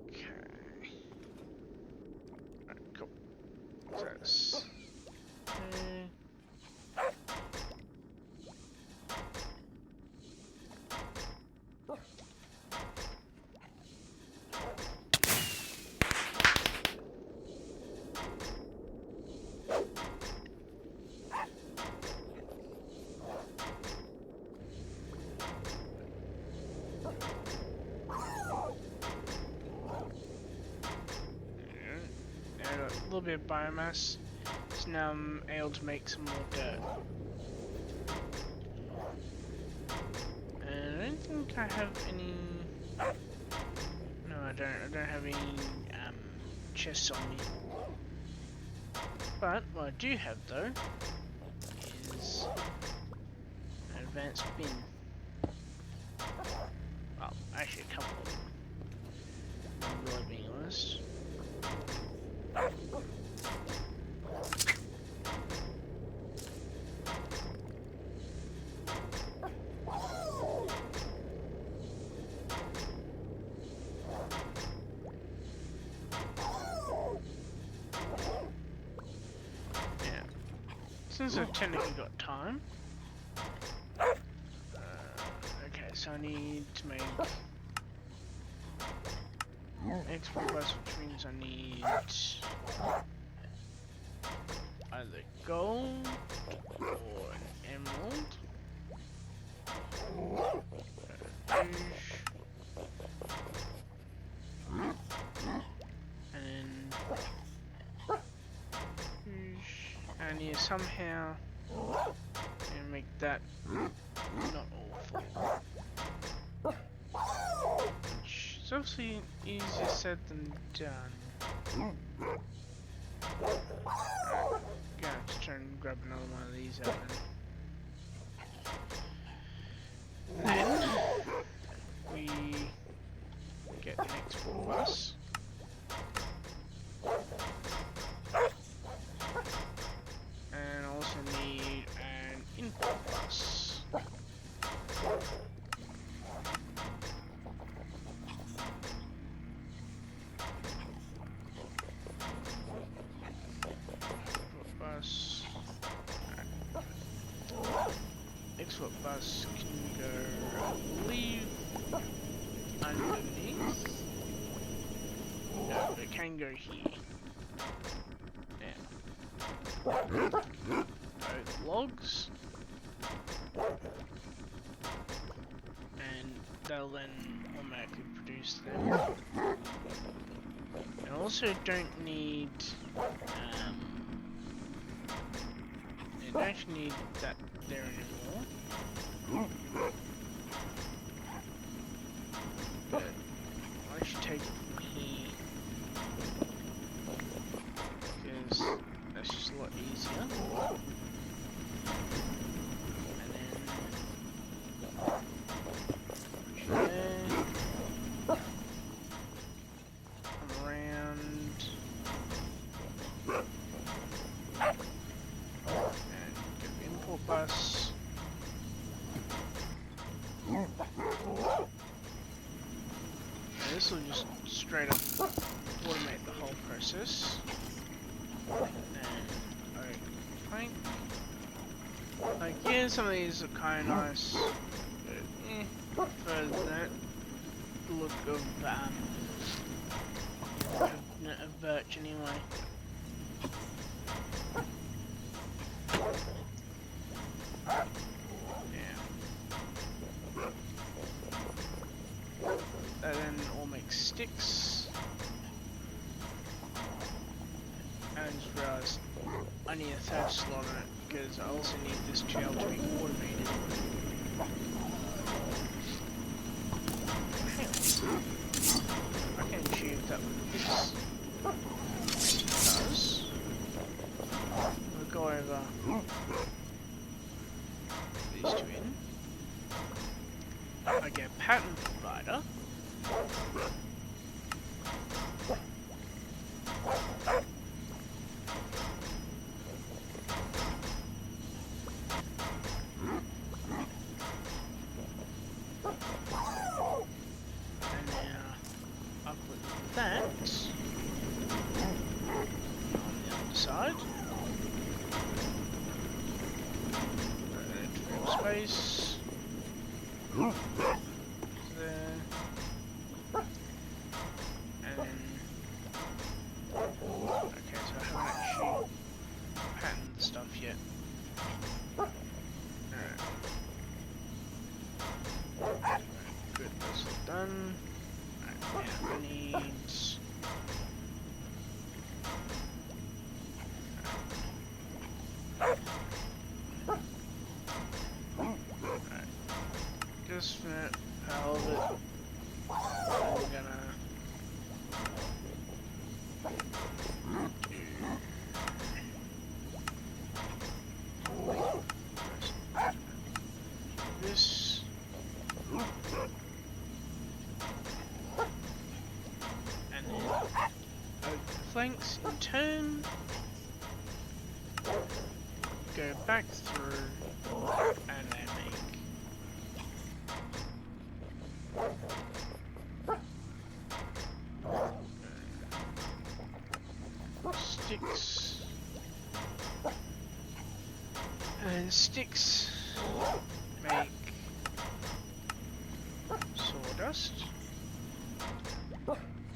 okay. Alright, cool. So that's a little bit of biomass, so now I'm able to make some more dirt. And I don't think I have any. No, I don't. I don't have any chests on me. But what I do have though is an advanced bin. Well, actually a couple of them. I'm really being honest. Since I've technically got time. Okay, so I need to make export bus, which means I need either gold or an emerald. And I need to somehow make that not awful. Which is obviously easier said than done. Alright, gonna have to try and grab another one of these out then. Then we get an export bus. And I also need an input bus. No, it can go here. Now, both logs, and they'll then automatically produce them. I also don't need, I don't actually need that there anymore. But I should take it from here, because that's just a lot easier. And then around, and get the import bus. This will just straight up automate the whole process. And plank. Like, yeah, some of these are kind of nice, but for that look of birch anyway. That then all makes sticks. And I just realised I need a third slot on it because I also need this trail to be automated. I can achieve that with this. Because we'll go over these two in. I get a pattern provider. And now I'll put that on the other side. Space. There. And okay, so I haven't actually patterned the stuff yet. Alright. Good, that's all done. Alright, now I need just for all of it, I'm gonna this, and then open the flanks in turn, go back through, and then make sticks, and sticks make sawdust,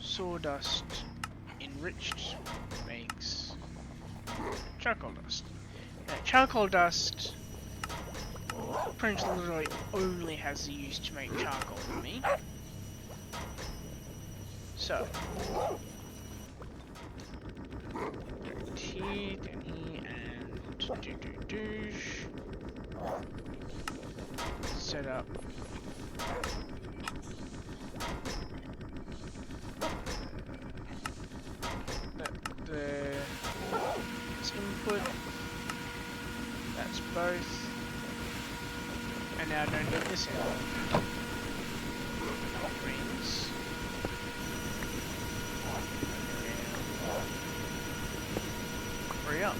sawdust enriched makes charcoal dust. Now charcoal dust pretty much literally only has the use to make charcoal for me. So T, then E, and do. Set up it's input. That's both. And now I don't need this anymore. That means hurry up.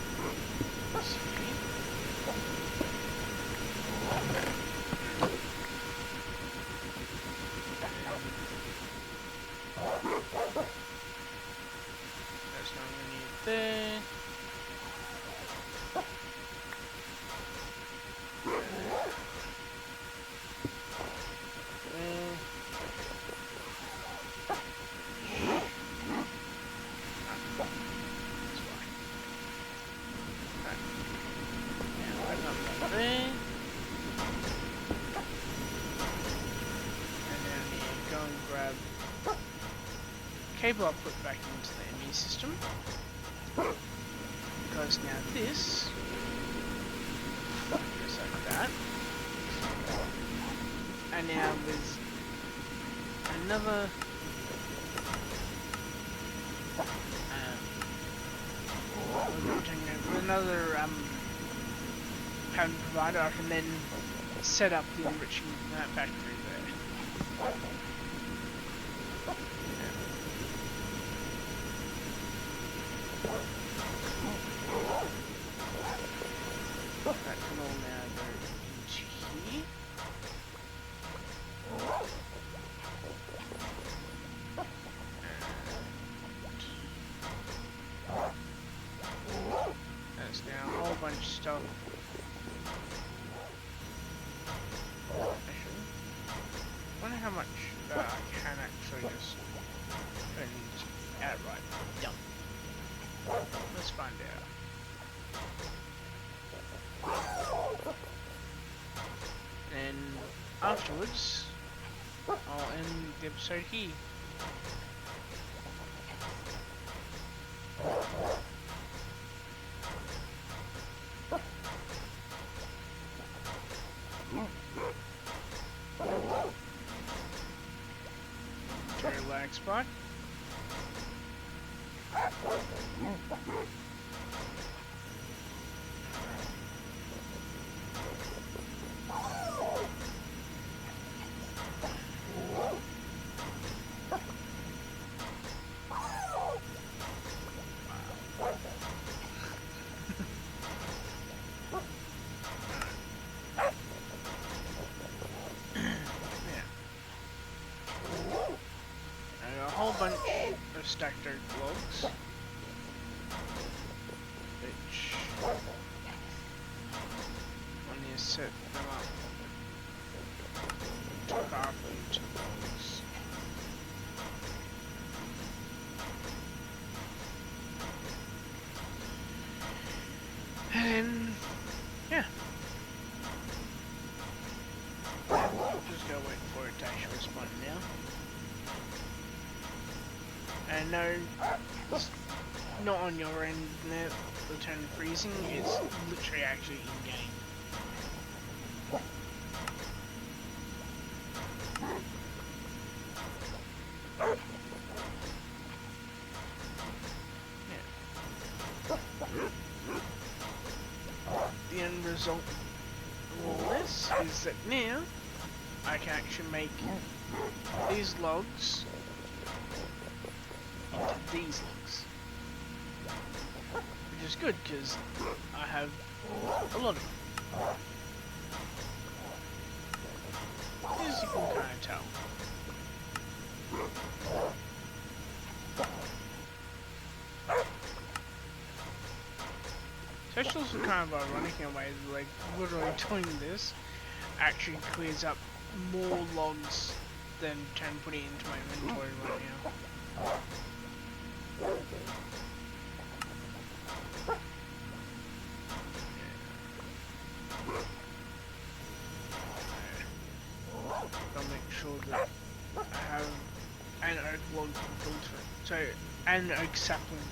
There's no need there. cable output back into the ME system. Because now this goes like that. And now with another power provider, I can then set up the enriching factory there. That can all now go into here. That's now a whole bunch of stuff. Actually, I wonder how much I can actually just put outright dump. Let's find out. And afterwards, I'll end the episode here. Relax, bud. Bunch of stacked oak logs, which I need to set them up to carpet logs. And yeah, just gotta wait for it to actually respond now. And no, it's not on your end, the turn freezing, it's literally actually in-game. Yeah. The end result of all this is that now I can actually make these logs into these logs, which is good because I have a lot of them, as you can kind of tell. So it's also kind of ironic in a way that, like, literally doing this actually clears up more logs than trying to put it into my inventory right now. I'll make sure that I have an oak log for filtering. So, an oak sapling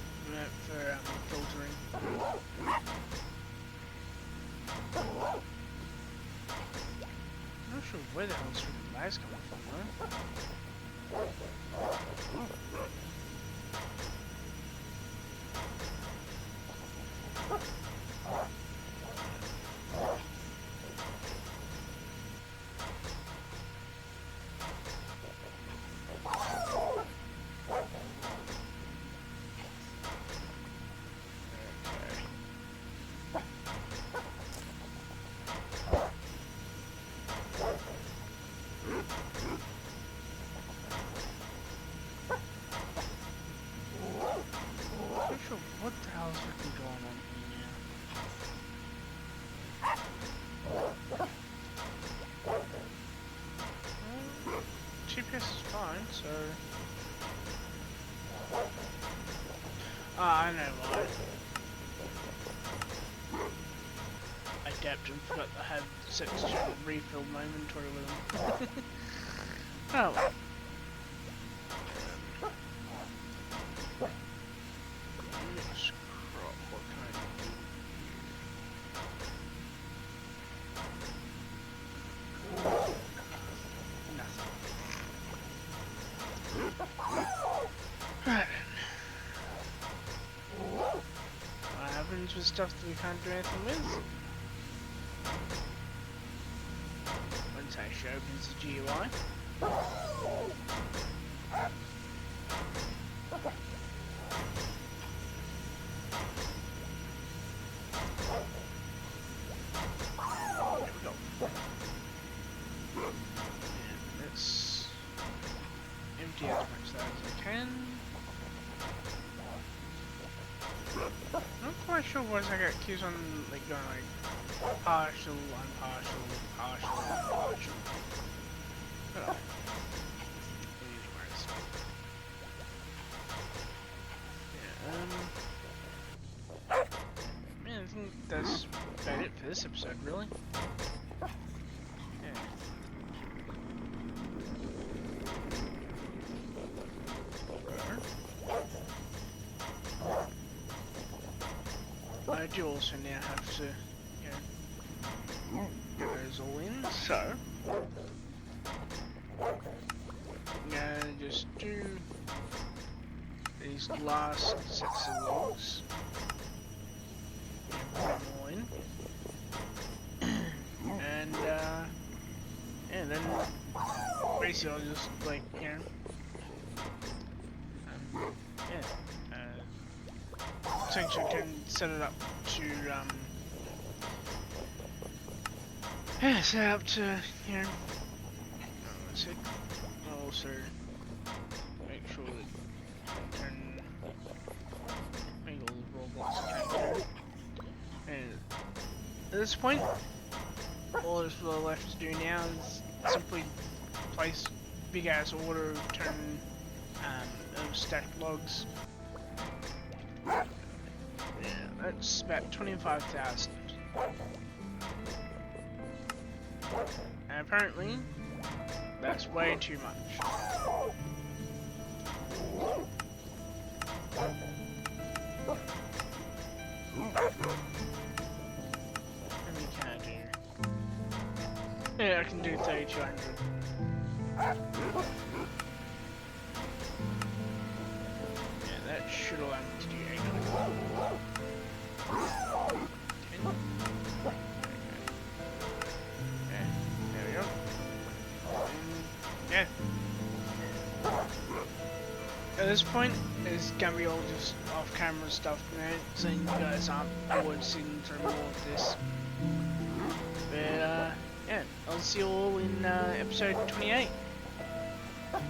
for filtering. I'm not sure where the hell this freaking light's coming from though. What the hell is freaking going on here now? GPS is fine, so... Ah, I know why. I dabbed and forgot to have sex to refill my inventory with them. Oh well. for stuff that we can't do anything with. Once it actually opens the GUI. Let's empty as much of that as I can. Not quite sure why I got keys on like going like partial, unpartial, partial, unpartial. But man, I think that's about it for this episode, really. Yeah. I do also now have to, you know, get those all in, so I'm gonna just do these last sets of logs. Put them all in. And yeah, then basically I'll just like, you know, essentially can set it up to yeah, set it up to, you know, that's it. I'll also make sure that I can make all the raw blocks I can do. And at this point, all that's really left to do now is simply place big ass order, turn of stacked logs. Yeah, that's about 25,000. And apparently, that's way too much. How many can I do? Yeah, I can do 3,200. Yeah, that should allow me to do 800. 10. Okay. Yeah, there we go. And, yeah. At this point, it's gonna be all just off-camera stuff, man, so you guys aren't bored sitting through more of this. But, yeah, I'll see you all in episode 28.